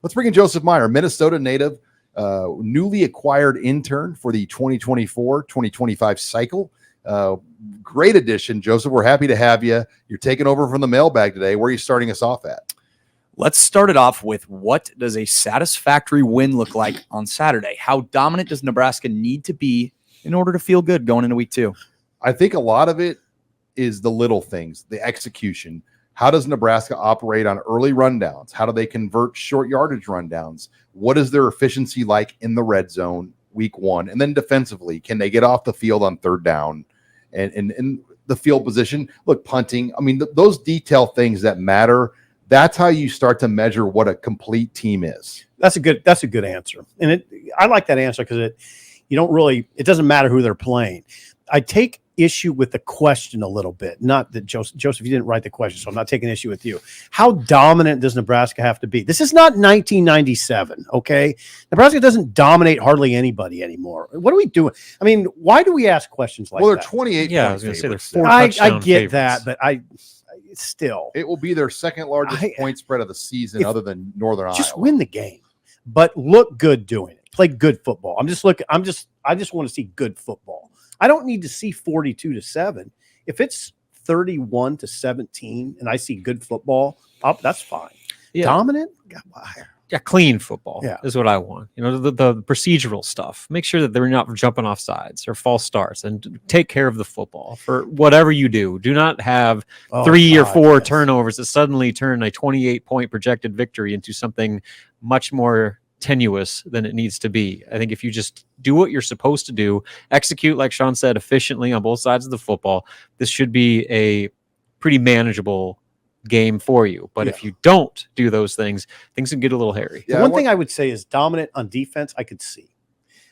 Let's bring in Joseph Meyer, Minnesota native, newly acquired intern for the 2024-2025 cycle. Great addition, Joseph. We're happy to have you. You're taking over from the mailbag today. Where are you starting us off at? Let's start it off with, what does a satisfactory win look like on Saturday? How dominant does Nebraska need to be in order to feel good going into week 2? I think a lot of it is the little things, the execution. How does Nebraska operate on early rundowns? How do they convert short yardage rundowns? What is their efficiency like in the red zone week 1? And then defensively, can they get off the field on third down and the field position? Look, punting. I mean, those detail things that matter. That's how you start to measure what a complete team is. That's a good answer. And I like that answer because it doesn't matter who they're playing. I take issue with the question a little bit. Not that Joseph, you didn't write the question, so I'm not taking issue with you. How dominant does Nebraska have to be? This is not 1997, okay? Nebraska doesn't dominate hardly anybody anymore. What are we doing? I mean, why do we ask questions like that? Well, they're 28. Yeah, I was going to say they're 4 I touchdown get favorites. that, but still. It will be their second largest point spread of the season other than Northern Iowa. Just win the game, but look good doing it. Play good football. I just want to see good football. I don't need to see 42-7. If it's 31-17 and I see good football, that's fine. Yeah. Dominant? Yeah, clean football Yeah. is what I want. The procedural stuff. Make sure that they're not jumping off sides or false starts, and take care of the football for whatever you do. Do not have 3 or 4 turnovers that suddenly turn a 28-point projected victory into something much more tenuous than it needs to be. I think if you just do what you're supposed to do, execute, like Sean said, efficiently on both sides of the football, this should be a pretty manageable game for you. But if you don't do those things can get a little hairy. Yeah, one thing I would say is dominant on defense. I could see.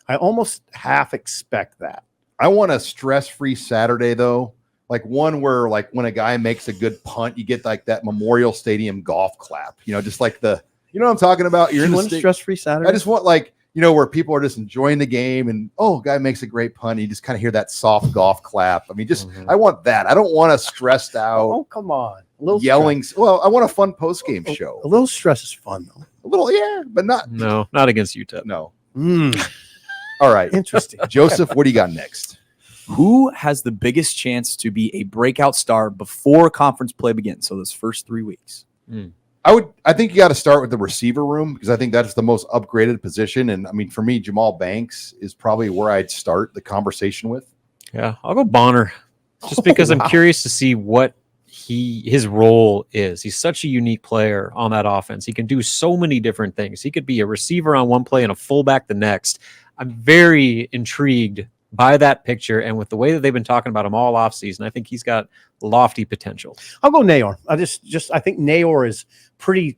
I almost half expect that. I want a stress-free Saturday, though. Like one where, like, when a guy makes a good punt, you get like that Memorial Stadium golf clap. Just like you know what I'm talking about? You're in the stress-free Saturday. I just want, like, where people are just enjoying the game and, guy makes a great punt. You just kind of hear that soft golf clap. I mean, I want that. I don't want a stressed out. Oh, come on. A little yelling. Stress. Well, I want a fun post-game show. A little stress is fun, though. A little, yeah, but not. No, not against UTEP. No. All right. Interesting. Joseph, what do you got next? Who has the biggest chance to be a breakout star before conference play begins? So those first 3 weeks. I think you got to start with the receiver room, because I think that's the most upgraded position. And I mean, for me, Jamal Banks is probably where I'd start the conversation with. Yeah, I'll go Bonner, just because I'm curious to see what his role is. He's such a unique player on that offense. He can do so many different things. He could be a receiver on one play and a fullback the next. I'm very intrigued by that picture, and with the way that they've been talking about him all offseason, I think he's got lofty potential. I'll go Nayor. I think Nayor is pretty.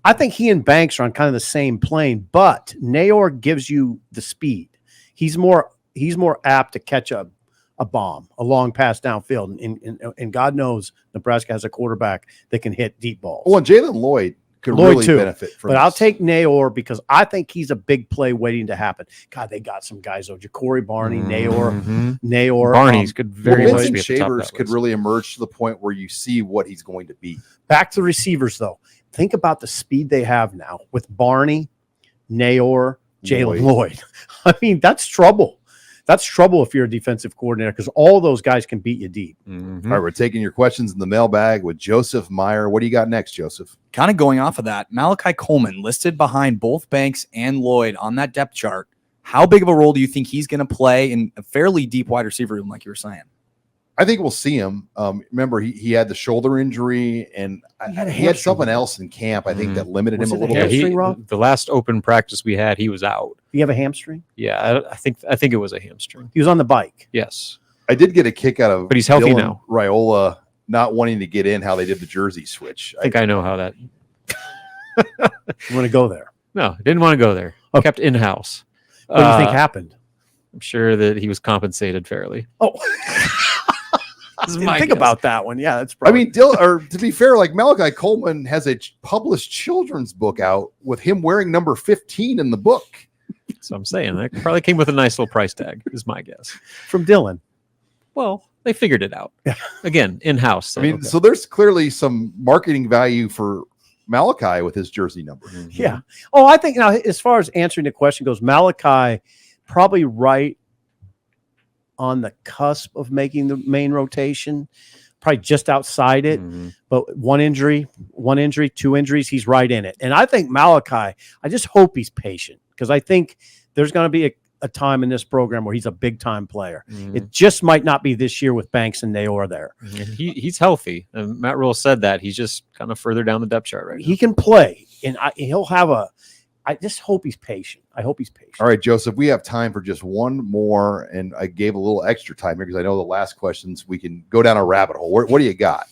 I think he and Banks are on kind of the same plane, but Nayor gives you the speed. He's more apt to catch a bomb, a long pass downfield, and God knows Nebraska has a quarterback that can hit deep balls. Well, and Jalen Lloyd could really benefit from But this. I'll take Nayor because I think he's a big play waiting to happen. God, they got some guys though. Ja'Cory Barney, Nayor. Barney's could very much Vincent be at the top of Shavers that could list. really emerge to the point where you see what he's going to be. Back to the receivers though. Think about the speed they have now with Barney, Nayor, Jalen Lloyd. I mean, that's trouble. That's trouble if you're a defensive coordinator, because all those guys can beat you deep. All right, we're taking your questions in the mailbag with Joseph Meyer. What do you got next, Joseph? Kind of going off of that, Malachi Coleman listed behind both Banks and Lloyd on that depth chart. How big of a role do you think he's going to play in a fairly deep wide receiver room, like you were saying? I think we'll see him. Remember, he had the shoulder injury, and he had something else in camp, I think, that limited him a little bit. The last open practice we had, he was out. You have a hamstring? Yeah, I think it was a hamstring. He was on the bike. Yes. I did get a kick out of But he's healthy Dylan now. Raiola not wanting to get in how they did the jersey switch. I think I know how that. You want to go there? No, didn't want to go there. Kept in-house. What do you think happened? I'm sure that he was compensated fairly. Oh, think about that one. Yeah, that's probably. I mean, to be fair, like Malachi Coleman has a published children's book out with him wearing number 15 in the book. So I'm saying that probably came with a nice little price tag, is my guess. From Dylan. Well, they figured it out. Again, in-house. I mean, so there's clearly some marketing value for Malachi with his jersey number. Yeah. Oh, I think now as far as answering the question goes, Malachi probably right on the cusp of making the main rotation, probably just outside it. But one injury, 2 injuries, he's right in it. And I think Malachi, I just hope he's patient because I think there's going to be a time in this program where he's a big time player. It just might not be this year with Banks and Nayor there. He's healthy. And Matt Rule said that he's just kind of further down the depth chart right now. He can play, and he'll have I just hope he's patient. I hope he's patient. All right, Joseph, we have time for just one more, and I gave a little extra time here because I know the last questions we can go down a rabbit hole. What do you got?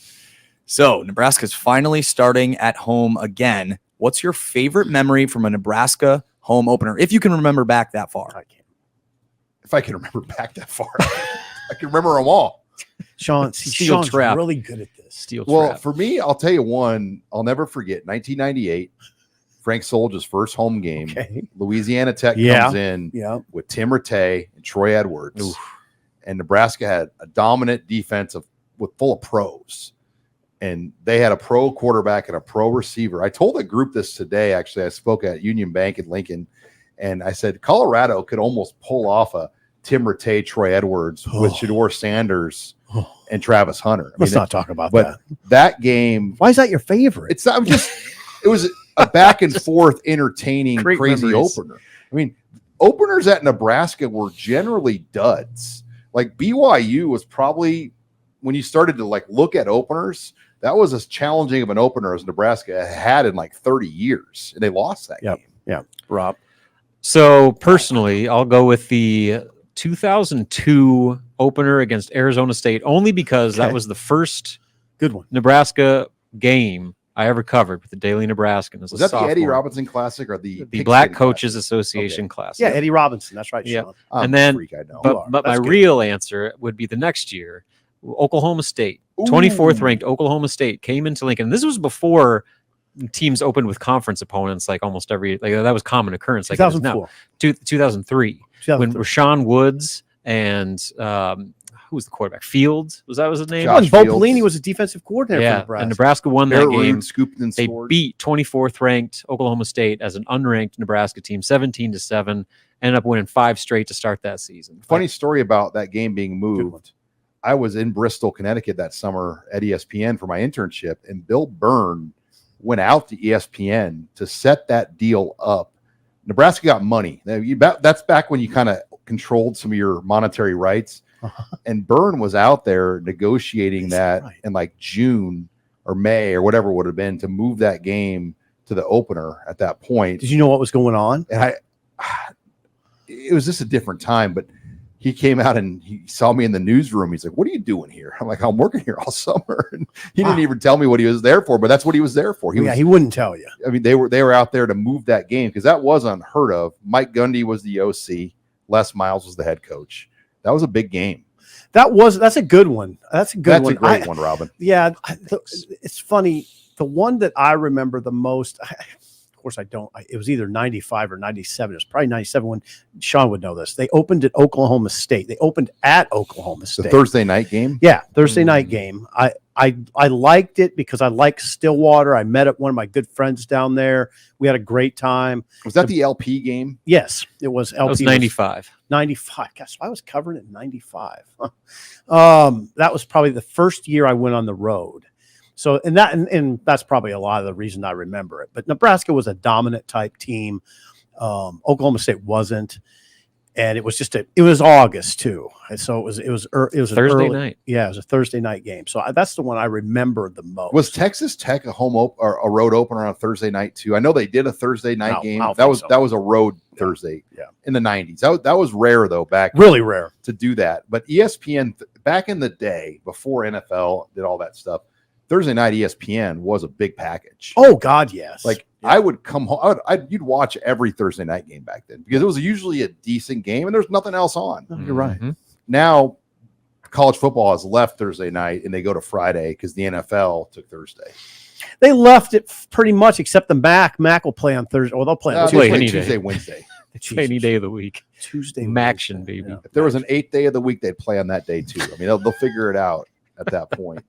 So Nebraska's finally starting at home again. What's your favorite memory from a Nebraska home opener, if you can remember back that far? I can't. If I can remember back that far, I can remember them all. Sean's trap. really good at this. Steel Well, trap. for me, I'll tell you one I'll never forget. 1998, Frank Soldiers' first home game. Okay. Louisiana Tech Yeah. comes in Yeah. with Tim Rattay and Troy Edwards. And Nebraska had a dominant defense full of pros. And they had a pro quarterback and a pro receiver. I told the group this today, actually. I spoke at Union Bank in Lincoln, and I said Colorado could almost pull off a Tim Rattay, Troy Edwards with Shedeur Sanders and Travis Hunter. Let's not talk about but that. that game, Why is that your favorite? it's not just, it was a back and forth, entertaining, Great crazy memories. opener. I mean, openers at Nebraska were generally duds. Like BYU was probably, when you started to like look at openers, that was as challenging of an opener as Nebraska had in like 30 years. And they lost that game. Yeah. Rob. So personally, I'll go with the 2002 opener against Arizona State, only because that Okay. was the first Good one. Nebraska game I ever covered with the Daily Nebraskan. As Was a that the Eddie sophomore. Robinson Classic or the The Pick Black City Coaches Classic? Association class. Yeah, Eddie Robinson. That's right, Yeah. Sean. I'm And then- a freak, I know. You are. But my That's good. real answer would be the next year. Oklahoma State, 24th ranked Oklahoma State came into Lincoln. This was before teams opened with conference opponents, like almost every, like that was common occurrence. Like it is now. 2004. 2003, when 2003. Rashawn Woods and who was the quarterback? Fields, was his name? Josh Bo Fields. Pelini was a defensive coordinator for Yeah, Nebraska. and Nebraska won that Barrett game. Ruud scooped and They scored. beat 24th ranked Oklahoma State as an unranked Nebraska team, 17-7. Ended up winning 5 straight to start that season. Funny story about that game being one. moved. I was in Bristol, Connecticut that summer at ESPN for my internship, and Bill Byrne went out to ESPN to set that deal up. Nebraska got money. That's back when you kind of controlled some of your monetary rights. And Byrne was out there negotiating that right. in like June or May or whatever it would have been to move that game to the opener at that point. Did you know what was going on? And it was just a different time, but he came out and he saw me in the newsroom. He's like, "What are you doing here?" I'm like, "I'm working here all summer." And he didn't even tell me what he was there for, but that's what he was there for. He wouldn't tell you. I mean, they were out there to move that game because that was unheard of. Mike Gundy was the OC. Les Miles was the head coach. That was a big game. That's a good one. That's a good That's one. a great one, Robin. Yeah, it's funny. The one that I remember the most, of course, I don't. It was either 95 or 97. It was probably 97 when Sean would know this. They opened at Oklahoma State. They opened at Oklahoma The State. Thursday night game. Yeah, Thursday night game. I liked it because I like Stillwater. I met up one of my good friends down there. We had a great time. Was that the LP game? Yes, it was. LP That was 95. 95. Gosh, I was covering it in 95. That was probably the first year I went on the road. So, and that's probably a lot of the reason I remember it. But Nebraska was a dominant type team. Oklahoma State wasn't, and it was it was August too. And so it was an Thursday early, night. Yeah, it was a Thursday night game. So that's the one I remember the most. Was Texas Tech a or a road opener on Thursday night too? I know they did a Thursday night No, game. I don't That think was so. that was a road Thursday. Yeah. In the 90s. That was rare though back really rare? to do that. But ESPN back in the day before NFL did all that stuff, Thursday night ESPN was a big package. Oh God, yes. Like I would come home. You'd watch every Thursday night game back then because it was usually a decent game and there's nothing else on. Oh, you're right. Mhm. Now, college football has left Thursday night and they go to Friday because the NFL took Thursday. They left it pretty much, except the Mac. Mac will play on Thursday. Well, they'll play on They play play any Tuesday, day. Wednesday. Any day of the week. Tuesday. Maction, Wednesday, baby. yeah. If there was an 8th day of the week, they'd play on that day too. I mean, they'll figure it out at that point.